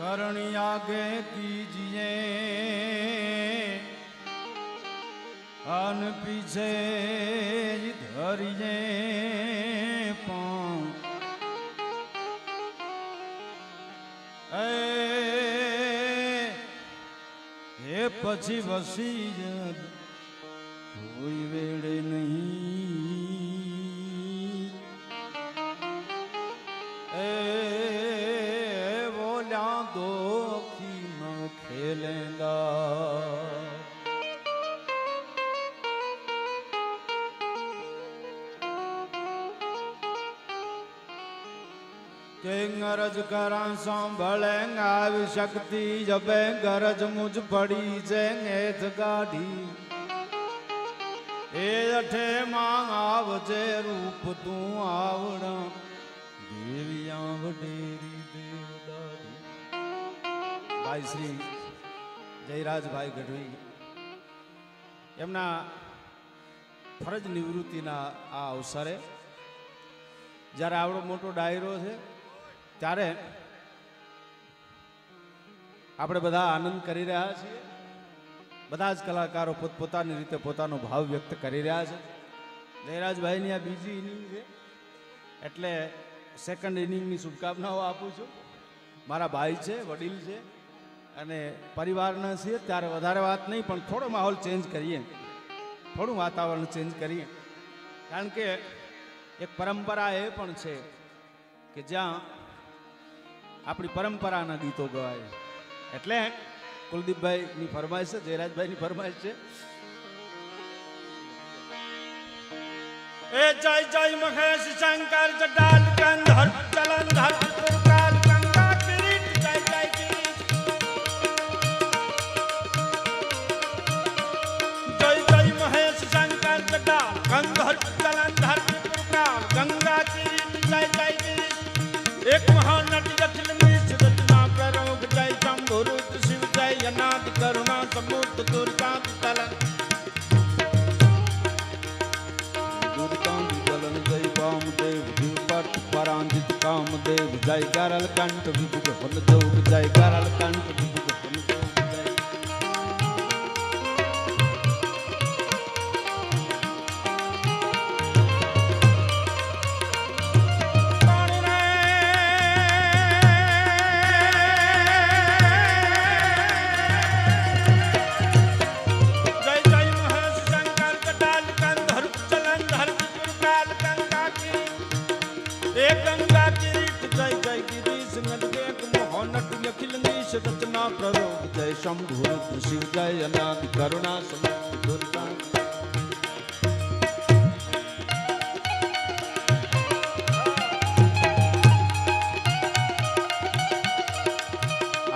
करणी आगे कीजिए अन पीछे धरिए पाँव हे पछी वसी कोई वेड़े नहीं बोल्या दो की न खेलेंगा के गरज करा सांभलेंगा शक्ति जब गरज मुझ पड़ी जेंगेथ गाढ़ी ए अठे मांग आवजे रूप तू आवड़ा देविया वडेरी देवदारी। भाई श्री जयराज भाई गढ़वी एमना फरज निवृत्तिना आ अवसरे જ્યારે આવડો મોટો ડાયરો છે ત્યારે આપણે બધા આનંદ કરી રહ્યા છીએ બધા જ કલાકારો પોતપોતાની રીતે પોતાનો ભાવ વ્યક્ત કરી રહ્યા છે જયરાજભાઈની આ બીજી ઇનિંગ છે એટલે સેકન્ડ ઇનિંગની શુભકામનાઓ આપું છું મારા ભાઈ છે વડીલ છે અને પરિવારના છીએ ત્યારે વધારે વાત નહીં પણ થોડો માહોલ ચેન્જ કરીએ થોડું વાતાવરણ ચેન્જ કરીએ કારણ કે એક પરંપરા એ પણ છે કે જ્યાં આપણી પરંપરાના ગીતો ગવાય એટલે કુલદીપભાઈની ફરમાઈશ છે જયરાજભાઈની ફરમાઈશ છે એ જય જય મહેશ શંકર જટાલ કંધર જલંધર પુરકાલ ગંગા કિરીટ જય જય કિરીટ જય જય મહેશ શંકર જટાલ કંધર જલંધર गंगा किरीट जय जय किरीट एक महानट जटिल मीश रचना प्ररोग जय शंभु रुद्र शिव जय अनाथ करुणा समूर्त दुर्गांत तलन दुर्गांत तलन जय वामदेव दिवपट परांजित कामदेव जय गरल कंठ विभुग फल जोग जय गरल कंठ विभुग फल जोग जय रचना प्ररोग जय शंभु रुद्र शिव जय अनाथ करुणा समूर्त दुर्गा।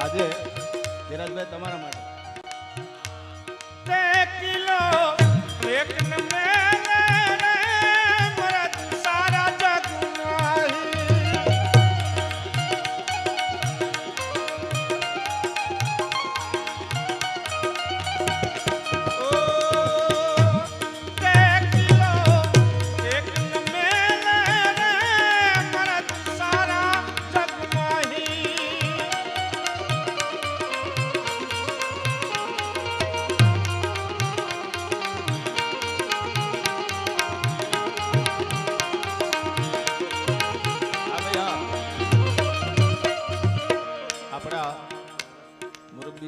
આજે ધીરજભાઈ તમારા માટે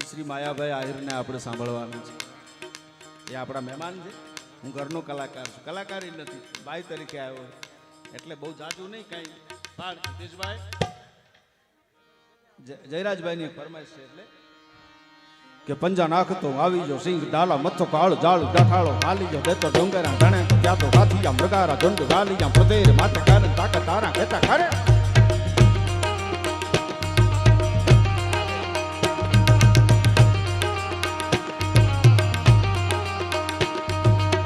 શ્રી માયાભાઈ આહિરને આપણે સાંભળવાનું છે એ આપણા મહેમાન છે હું ઘરનો કલાકાર છું કલાકારી નથી ભાઈ તરીકે આવ્યો એટલે બહુ જાજુ નહીં કાંઈ પણ દેશભાઈ જયરાજભાઈની ફરમાઈશ છે એટલે કે પંજા નાખતો આવી જો સિંહ ડાલા મથો કાળ જાળ ડઠાળો હાલી જો દેતો ડોંગરા ધણે ત્યાં તો હાથીયા મૃગારા ઝુંડ વાલીયા પ્રદેર માથે કારન તાકા તારા કહેતા ખરે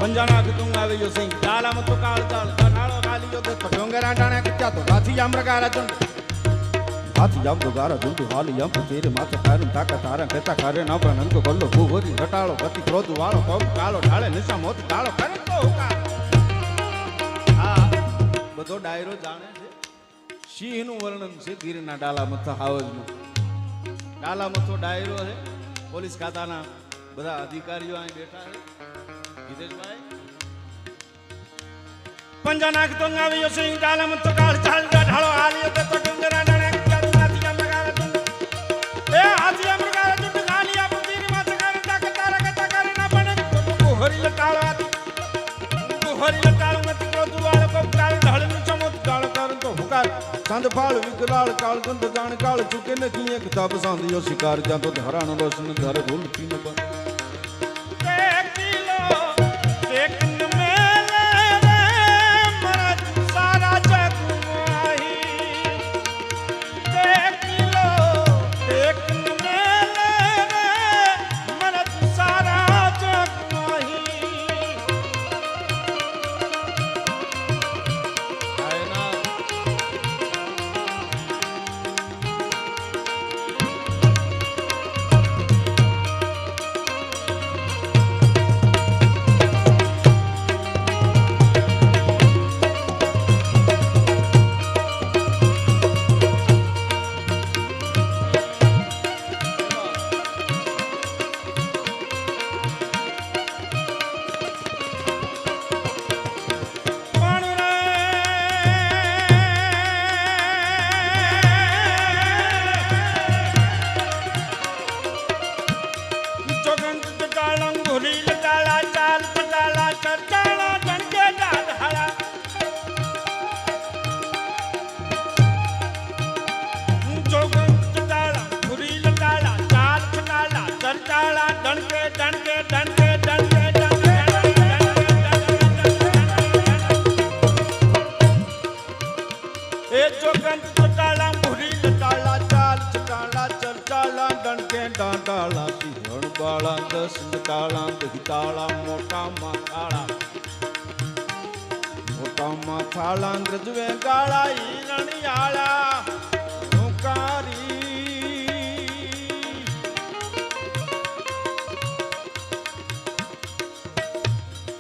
पंजाना તું આવી જો સિંહ ડાલામાં તો કાળ ચાળ નાળો ખાલી જો તો ડોંગરા ડાણે ક્યાં તો હાથી જામરગારા ઝુંડ હાથી જામરગારા ઝુંડ હાલી જામ તેરે માથે કારન તાકા તારા કહેતા કરે ના પણ અંકો ગલ્લો ભૂવરી રટાળો ગતિ ક્રોધ વાળો પગ કાળો ઢાળે નિશા મોતી કાળો કરે તો હુકા આ બધો ડાયરો જાણે છે સિંહનું વર્ણન છે ગીરના ડાલામાં તો હાવજનું ડાલામથો ડાયરો છે, પોલીસ ખાતાના બધા અધિકારીઓ અહીં બેઠા છે. હિતેશભાઈ પંજા નાખ તો આવ્યો સિંહ ડાલામથો કાળ ચાલ ઢાળો હાલ્યો તો ડુંગરા ડાણે ચાલુ હાથી અમગાવે એ હાથી અમગાવે તો ગાલિયા પુતીરી માં ચગાવે તાક તારા કતા કરે ના બને તો હરી લટાળો હાથી હરી લટાળો નથી તો દુવાળ કો કાળ ઢાળનું ચમોત કાળ કર તો હુકાર સંદ ફાળ વિકરાળ કાળ ગંધ જાણ કાળ ચૂકે ને કી એક તપ સાંધિયો શિકાર જા તો હરાણો રોશન ધર ભૂલ પીન પર એક કિલો એક થાળા ગ્રજવે ગાળા ઈરણિયાળા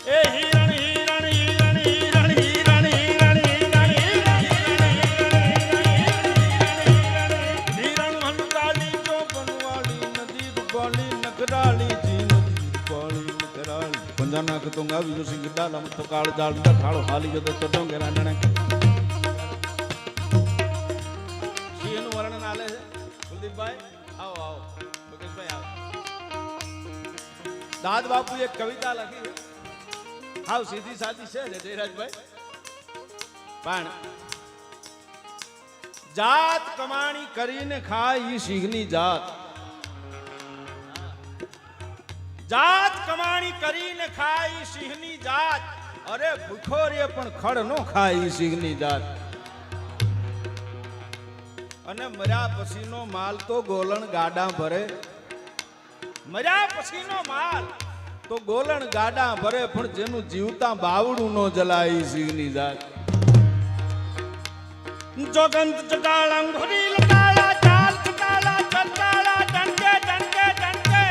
એ હિરણ હિરણ હિરણ હિરણ હિરણ હિરણ હિરણ હંતાલી જો બનવાળી નદી રૂપાળી નગરાળી જી નદી રૂપાળી નગરાળી પંજા નાખ તો આવી જો સિંહ ડાલા મથો કાળ જાળ ઠાળો હાલી જતો તો ડોંગરા ડણે સિંહનું વર્ણન આલે છે. કુલદીપભાઈ આવો આવો, મુકેશભાઈ આવો. દાદ બાપુ એક કવિતા લખી છે, હાવ સીધી સાદી છે જયરાજભાઈ, પણ જાત કમાણી કરીને ખાય ઈ સિંહની જાત. જાત કમાણી કરીને ખાય ઈ સિંહની જાત. અરે ભૂખો રે પણ ખડ નો ખાય ઈ સિંહની જાત. અને મર્યા પછીનો માલ તો ગોલણ ગાડા ભરે. મર્યા પછીનો માલ તો ગોલણ ગાડા ભરે, પણ જેનું જીવતા બાવડું નો જલાય ઈ સિંહની જાત. જોગંત ચટાળા ઘોડી લટાળા ચાલ ચટાળા ચટાળા ડંકે ડંકે ડંકે.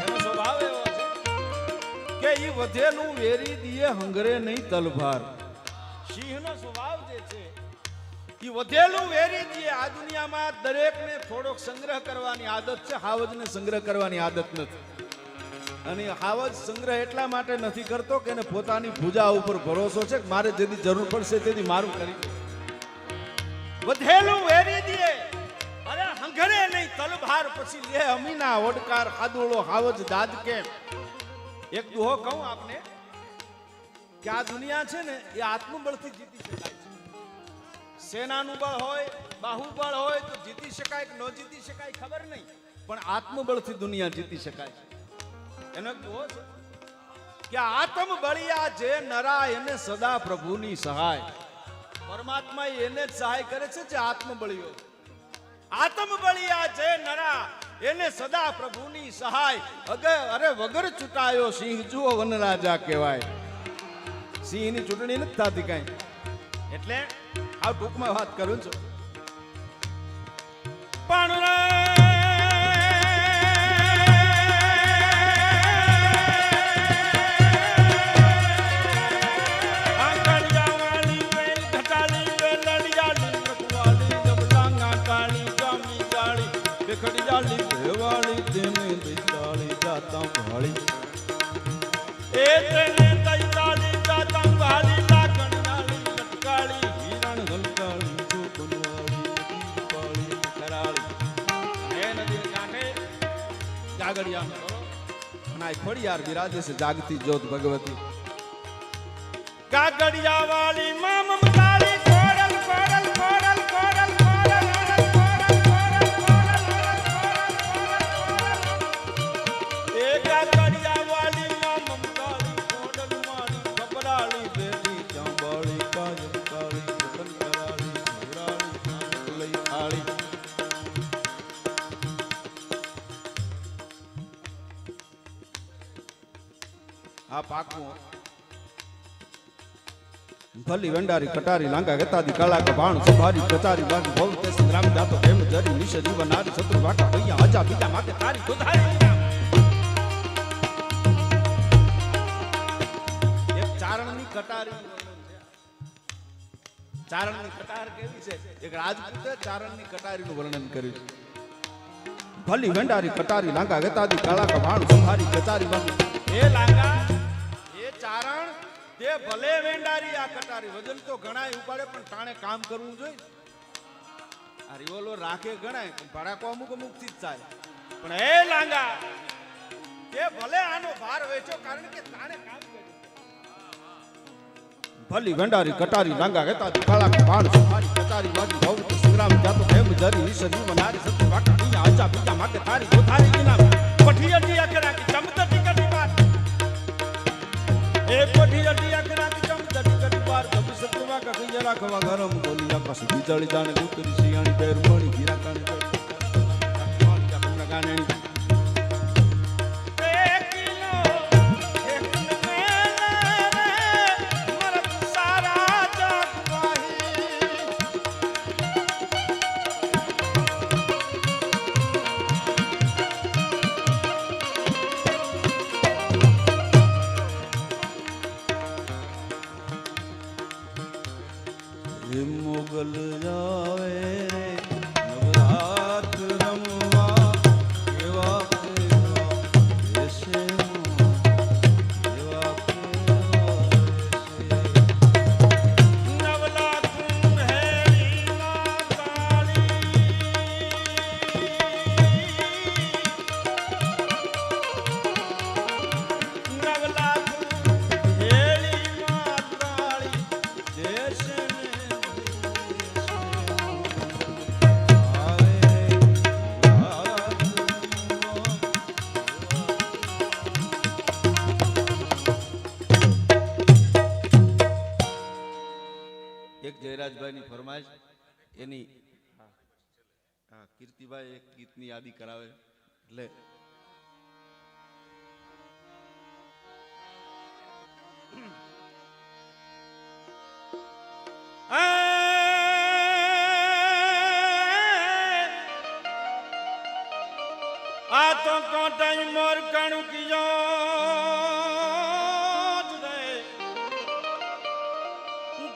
એનો સ્વભાવ એવો છે કે ઈ વધેલું વેરી દીએ હંગરે નહીં તલભાર. સિંહનો સ્વભાવ જે છે ઈ વધેલું વેરી દીએ. આ દુનિયામાં દરેકને થોડોક સંગ્રહ કરવાની આદત છે, હાવજને સંગ્રહ કરવાની આદત નથી. અને હાવજ સંગ્રહ એટલા માટે નથી કરતો કે એને પોતાની પૂજા ઉપર ભરોસો છે કે મારે જેથી જરૂર પડશે તેથી મારું કરી. વધેલું વેરી દીએ અરે હંગરે નહીં તલભાર. પછી લે અમીના ઓડકાર હાદુળો હાવજ દાદ કેમ. એક દુહો કહું આપને કે આ દુનિયા છે ને એ આત્મબળથી જીતી શકાય છે. સેનાનું બળ હોય, બાહુબળ હોય તો જીતી શકાય કે ન જીતી શકાય ખબર નહીં, પણ આત્મબળથી દુનિયા જીતી શકાય છે. એનો દુહો છે કે આત્મ બળિયા જે નરા એને સદા પ્રભુની સહાય. પરમાત્મા એને જ સહાય કરે છે જે આત્મબળિયો. આત્મ બળિયા જે નરા એને સદા પ્રભુની સહાય. અરે વગર ચૂંટાયો સિંહ જુઓ વનરાજા કહેવાય. સિંહની ચૂંટણી નથી થતી કઈ, એટલે આ ટૂંકમાં વાત કરું છું. પણ ખડિયાળી દેવાળી તેને દઈતાળી જાતા ભાળી એ તેને દઈતાળી જાતા ભાળી લાકણિયાળી લટકાળી હિરણ હલકાળી જોબનવાળી દીપાળી કરાળી એ નદી કાંઠે જાગડિયા કરો અને આ ખોડિયાર બિરાજે છે જાગતી જ્યોત ભગવતી કાગડિયા વાળી માં મમતાળી કોરલ કોરલ કોરલ કોરલ આ પાકું ભલી વેંડારી કટારી લાંગા ગતાદી કાળા કભાણ સુભારી કચારી બાજુ ભવ તે સંગ્રામ જાતો પ્રેમ જરી નિશ જીવન નારી શત્રુ વાટા ભૈયા આજા બીજા માટે તારી સુધારી એક ચારણની કટારી ચારણની કટાર કેવી છે એક રાજપૂતે ચારણની કટારીનું વર્ણન કર્યું છે ભલી વેંડારી કટારી લાંગા ગતાદી કાળા કભાણ સુભારી કચારી બાજુ એ લાંગા એ ચારણ તે ભલે વેંડારી આ કટારી વજન તો ઘણાય ઉપાડે પણ તાણે કામ કરવું જોઈએ આ રિવોલ્વર રાખે ઘણાય પણ ભડાકો અમુક અમુક થી જ થાય પણ એ લાંગા તે ભલે આનો ભાર વેચ્યો કારણ કે તાણે કામ કર્યું ભલી વેંડારી કટારી લાંગા ગતાદી કાળા કભાણ સુભારી કચારી બાજુ ભવ સંગ્રામ જાતો પ્રેમ જરી નિશ જીવન નારી સત્ય વાકા બીજા આજા બીજા માટે તારી ગોધારી વિના પઠી અડી અકરા की चमत टिकटी बार ए पठी अडी अकरा की चमत टिकटी बार कभी सतवा का कहीं जरा खवा गरम बोली आकाश बिजली जाने उतरी सियाणी पैर मणी हीरा काने कान का पुना गाने મોગલ જાવે રે નવરાત રમવા કેવા દેશે કેવા નવલા તું હેરી ના કાળી નવલા તું હેરી ના કાળી દેશે જયરાજભાઈની ફરમાઈશ એની કીર્તિભાઈ એક ગીતની યાદી કરાવે એટલે આ તો કોટાઈ મોર કણું કિયો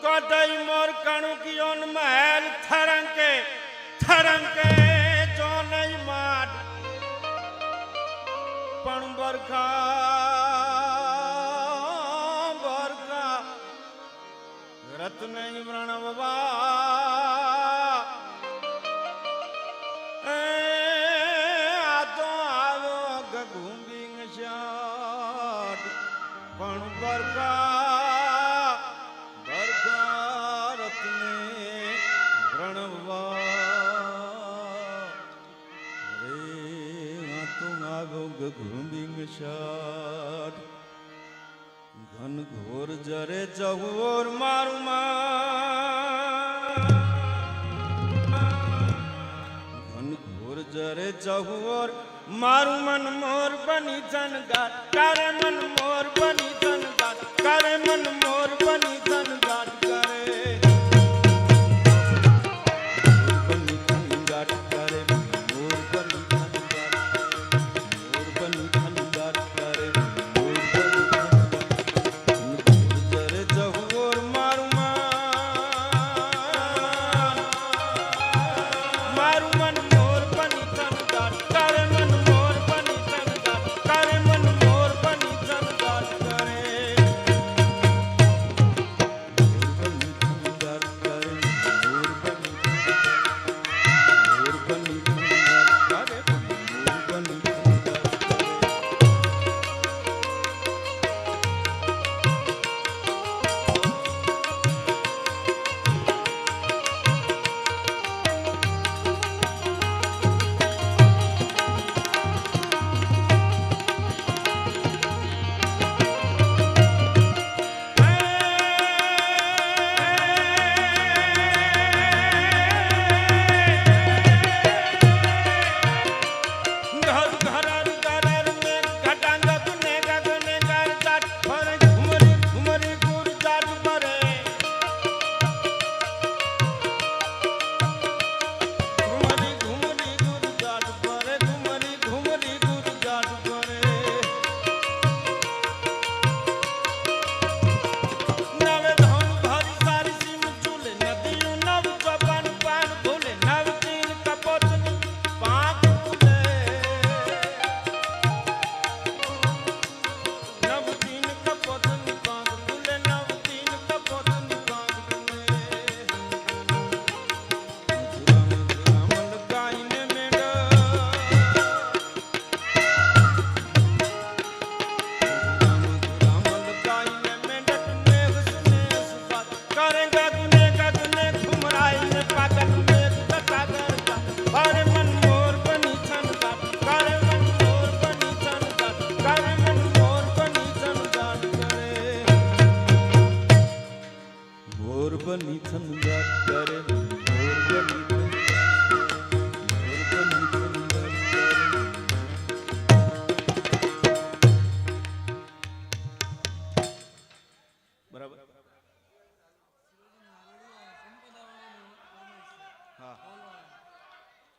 कोटाई मोर कणु कियोन महल थरंके जो नहीं माट पण बरखा रत नहीं व्रणवा आ तो आवो घूंबिंग शाट पण बरखा घूमिंग शाट घन घोर जरे जहोर मारू घन घोर जरे जहोर मारू मन मोर बनी जनगाट करे मन मोर बनी जनगाट करे मन मोर बनी जनगाट करे મારું મન મોર બની તન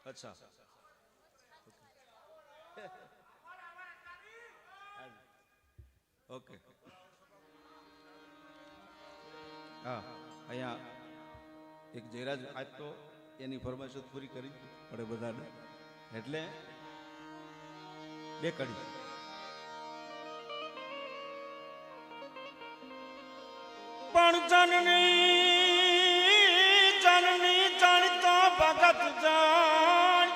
અચ્છા ઓકે હા અહીંયા એક જયરાજ આજ તો એની ફરમાઈશ પૂરી કરી પડે બધાને એટલે બે કડી પણ જનની જાણતો ભગત જાણ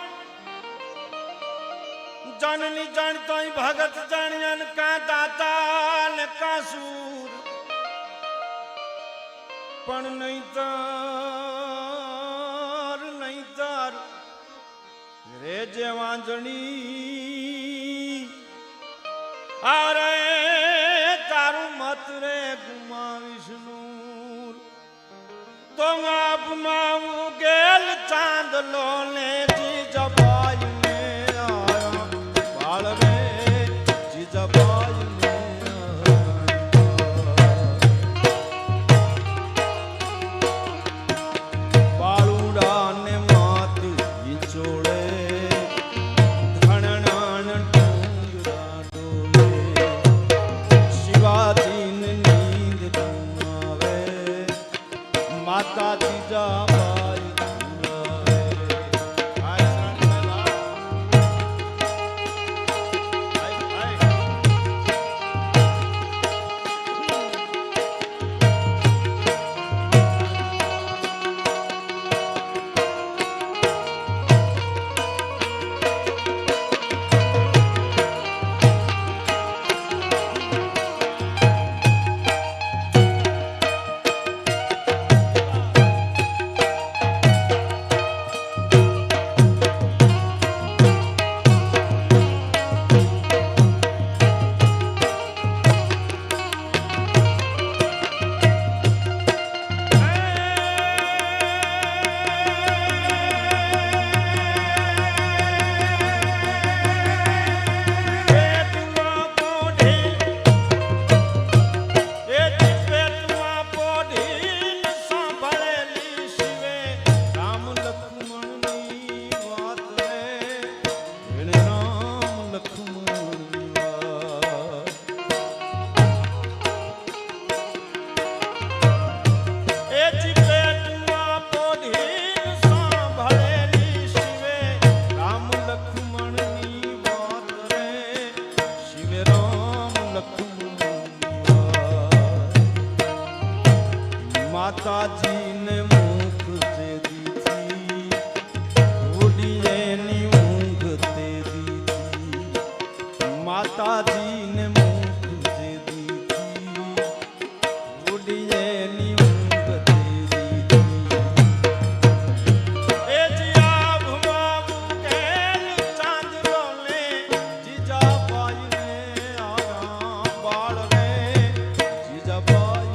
જનની જાણતો ભગત જાણ્યન કા દાતા ને કા સૂર પણ નહીતર રે જે વાંજણી અરે તારું મત રે ગુમાવીશ નૂર તો આપમાં ગેલ ચાંદલો ને જી જબાઈ ને આયા બાળ રે જી જબાઈ માતાજી ને મુખ તે દીધી ઉડીએ ની ઊંઘ તે દીધી માતાજી ને મુખ તે દીધી ઉડીએ ની ઊંઘ તે દીધી એ જીયા ભમાવું કેલ ચાંદલો ને જીજા પાઈ ને આયા બાળ રે જીજા પાઈ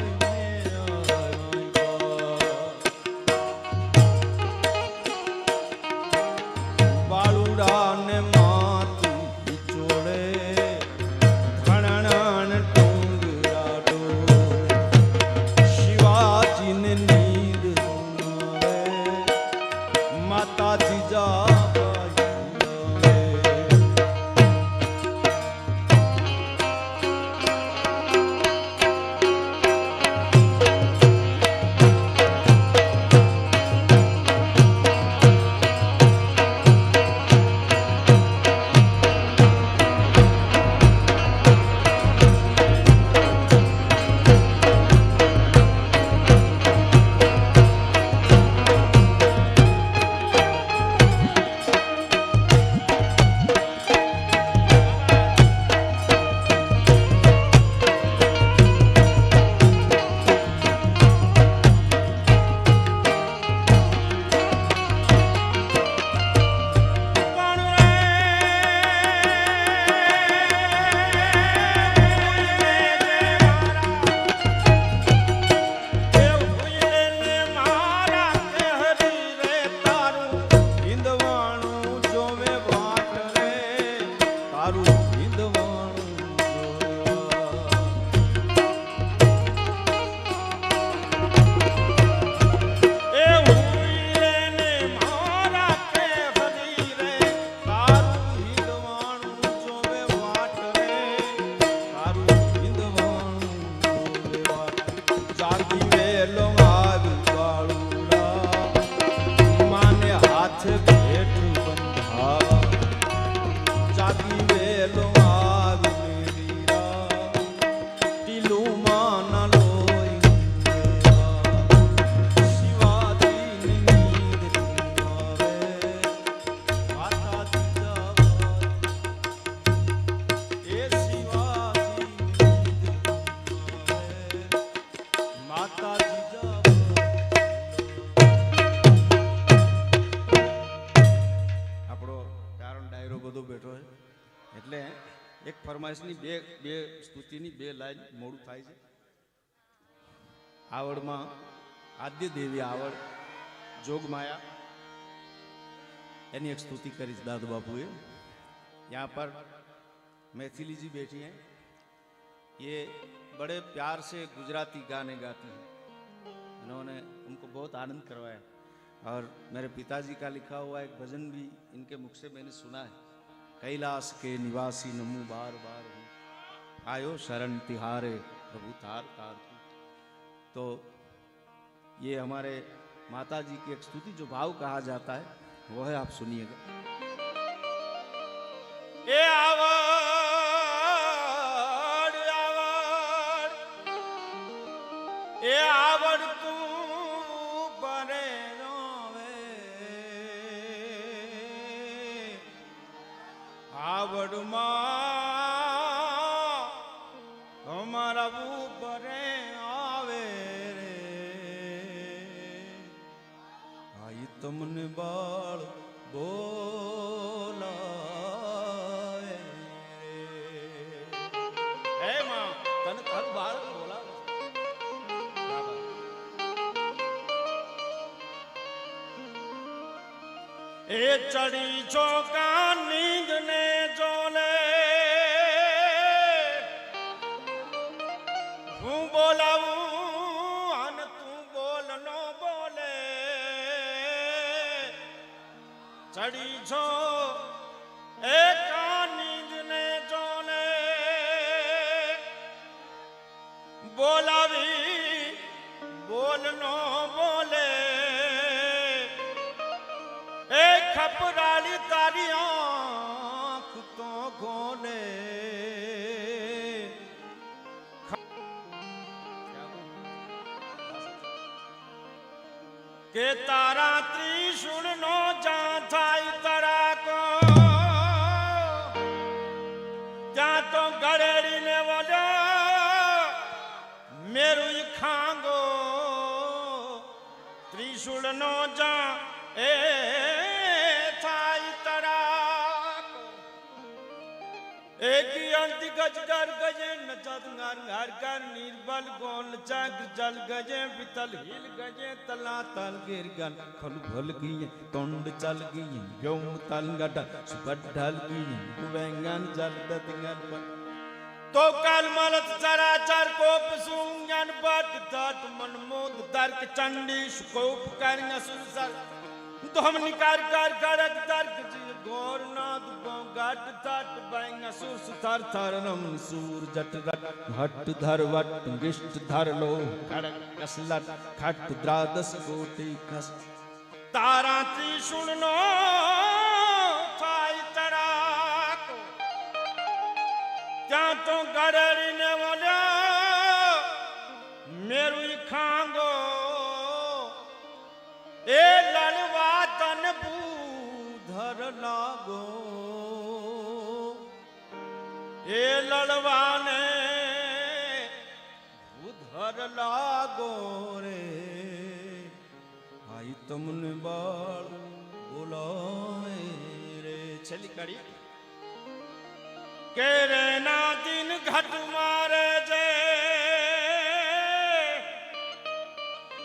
બધો બેઠો છે એટલે એક ફરમાઈશની બે સ્તુતિની બે લાઈન મોડું થાય છે. આવડમાં આદ્ય દેવી આવડ जोगमाया यानी एक स्तुति करी दादू बापू है. यहाँ पर मैथिली जी बैठी हैं. ये बड़े प्यार से गुजराती गाने गाती हैं. इन्होंने उनको बहुत आनंद करवाया और मेरे पिताजी का लिखा हुआ एक भजन भी इनके मुख से मैंने सुना है. कैलाश के निवासी नमू बार बार हूँ आयो शरण तिहारे प्रभु तार तार. तो ये हमारे माता जी की एक स्तुति जो भाव कहा जाता है वो है, आप सुनिएगा. ए आवड़ आवड़ ए आवड़ तू बने रोवे आवड़ मां हमारा ऊपरे आवे रे आई तुमने बाल बोलावे रे. ए मां तने तार बाल बोलावे. ए चढ़ी चौका नींद ने जोले हूँ बोलाऊं अन तू बोल नो बोले. चढ़ी छो एक नींद ने जोले बोलावी बोल नो बोले. ए खपराली तारी आँख तो खोले. के तारा त्रिशूल नो जा थाई तरा को क्या तो गड़ेड़ी ने बोलो मेरू खांगो त्रिशूल नो जा ए थाई तरा को. एक अंत गज गर गजे नचत नर घर का निर्बल गोल जाग जल गजे पितल हिल गजे तला तल गिर गन खल भल गई तोंड चल गई व्योम तल गड सुपट ढल गई वेंगन जल दतिंगन पर. तो काल मलत चराचर कोप सुंगन बट तट मन मोद तर्क चंडी सुकोप करन सुसर धम निकार कर करक तर्क जी गोर नाद गो गट तट बैंग सुर सुथर थर नम सूर जट रट हट धर वट विष्ट धर लो खड़क कसलट खट द्वादश कोटि कस. तारा त्रिशूल नो थाई तड़ाक क्या तो गड़ड़ी ने बोलो मेरू खांगो. ए लड़वा तन बूधर लागो ए लड़वा ने बूधर लागो रे आई तुमने बाल बोलावे रे. चली कड़ी के रे ना दिन घट मारे जे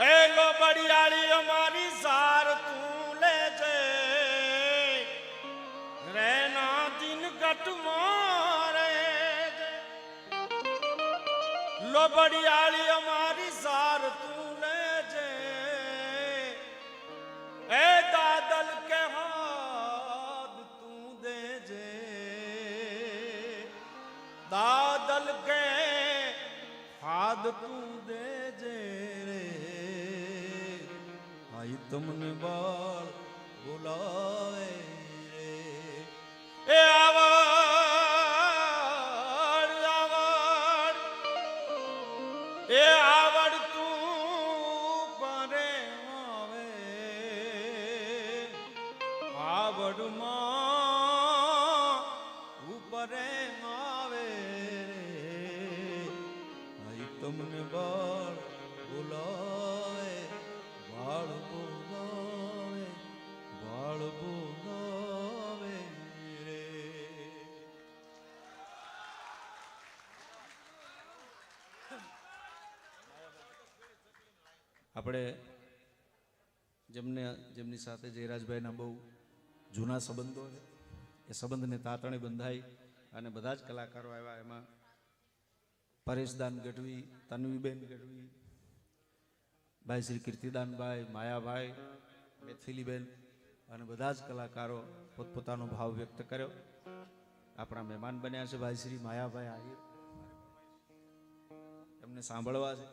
ए लो बड़ियाली हमारी सार तू ले जे रहना दिन घट मारे जे लो बड़ियाली हमारी सार तू ले जे. ए दादल के हाथ तू दे जे दादल के हाथ तू दे जे रे आई तुमने बाल बुलावे रे. ए आवड़ आवड़ ए आवड़ तू परे आवे आवड़ मां ऊपरे आवे रे आई तुमने बाल बुलावे बाल बुलावे रे. આપણે જેમની સાથે જયરાજભાઈના બહુ જૂના સંબંધો છે એ સંબંધને તાતણે બંધાઈ અને બધા જ કલાકારો આવ્યા. એમાં પરેશદાન ગઢવી, તન્વીબેન ગઢવી, ભાઈ શ્રી કીર્તિદાનભાઈ, માયાભાઈ, મેથિલીબેન અને બધા જ કલાકારો પોતપોતાનો ભાવ વ્યક્ત કર્યો. આપણા મહેમાન બન્યા છે ભાઈ શ્રી માયાભાઈ આહિર, એમને સાંભળવા છે.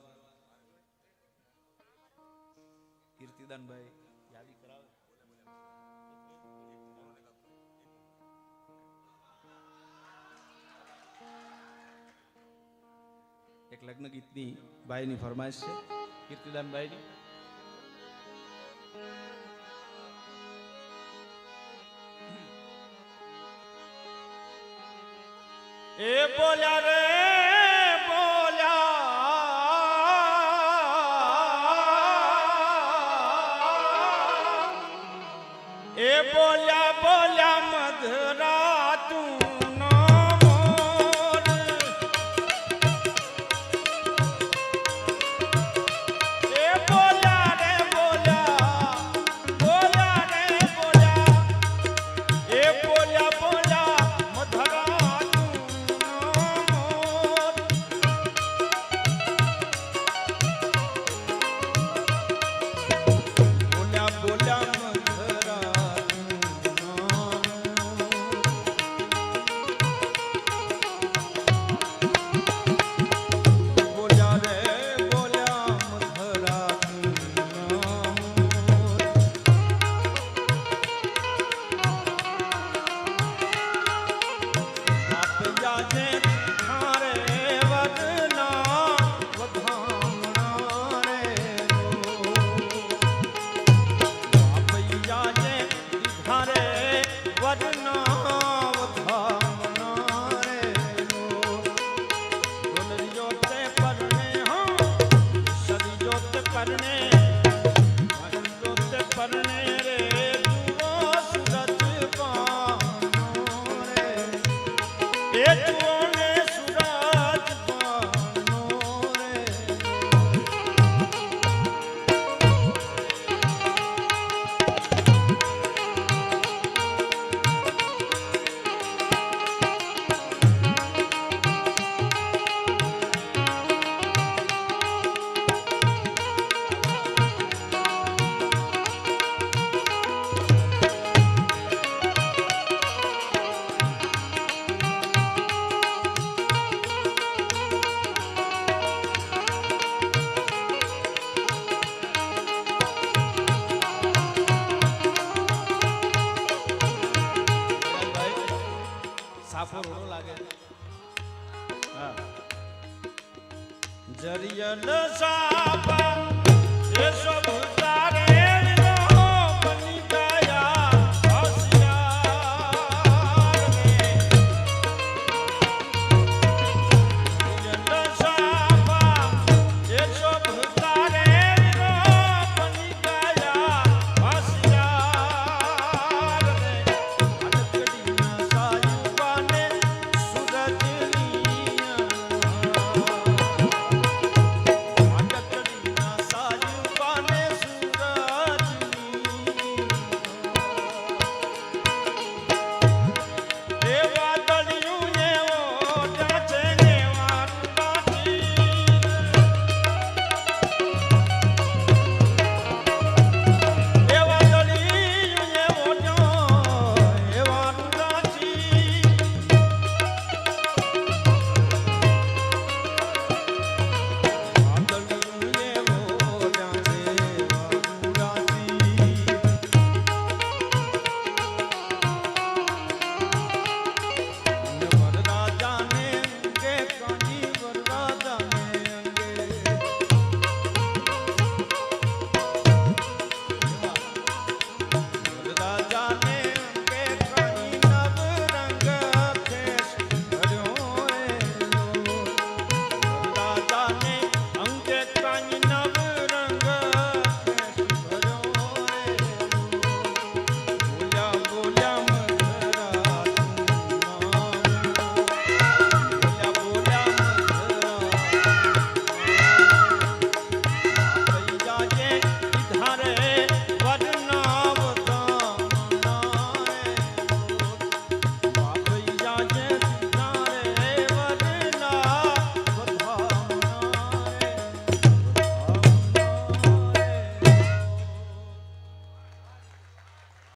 કીર્તિદાનભાઈ યાદી કરાવે. એક લગ્ન ગીતની બાઈની ફરમાઈશ છે કીર્તિદાનભાઈની. એ બોલ્યા રે બોલ્યા મધરા તું મોર. એ બોલ્યા રે બોલ્યા એ બોલ્યા મધરા તું મોર. બોલ્યા જરિયલ સાબા એ સબ